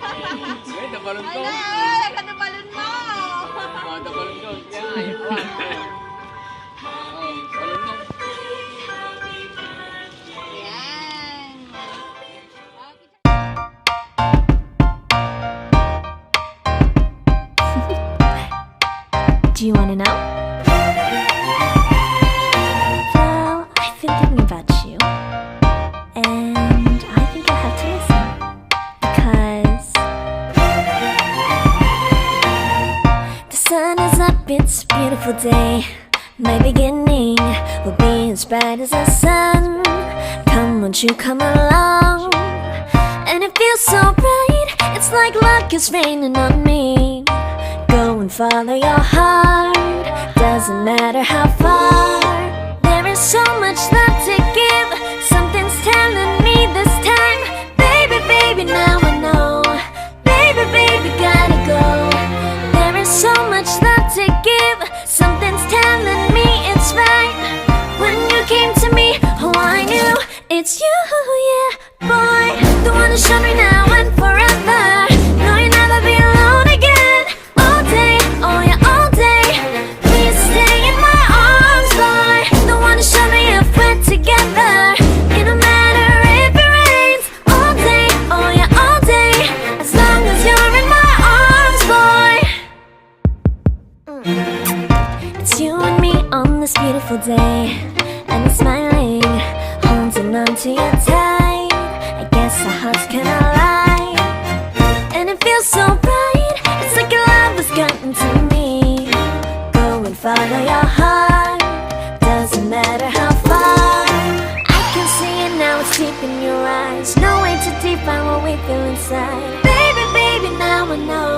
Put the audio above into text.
Eh, nabalon ko. Ay, kanabalon mo! Nabalon ko. Kaya nga, yung one. Oh, balon mo. Yan. Do you want to know? Well, I've been thinking about you. And I think I have to listen. Because the sun is up, it's a beautiful day. My beginning will be as bright as the sun. Come, won't you come along? And it feels so bright, it's like luck is raining on me. Go and follow your heart, doesn't matter how far. There is so much love to give, something's telling me this time. Baby, baby, now I know. Baby, baby, gotta go. There is so much love to give, something's telling me it's right. When you came to me, oh I knew it's you, yeah, boy. The one to show me now and forever. No, you'll never be alone again. All day, oh yeah, all day. Please stay in my arms, boy. The one to show me if we're together. It don't matter if it rains. All day, oh yeah, all day. As long as you're in my arms, boy. It's you and me on this beautiful day, and it's smiling, holding on to you tight. I guess our hearts cannot lie, and it feels so bright. It's like your love has gotten to me. Go and follow your heart, doesn't matter how far. I can see it now, it's deep in your eyes. No way to define what we feel inside. Baby, baby, now I know.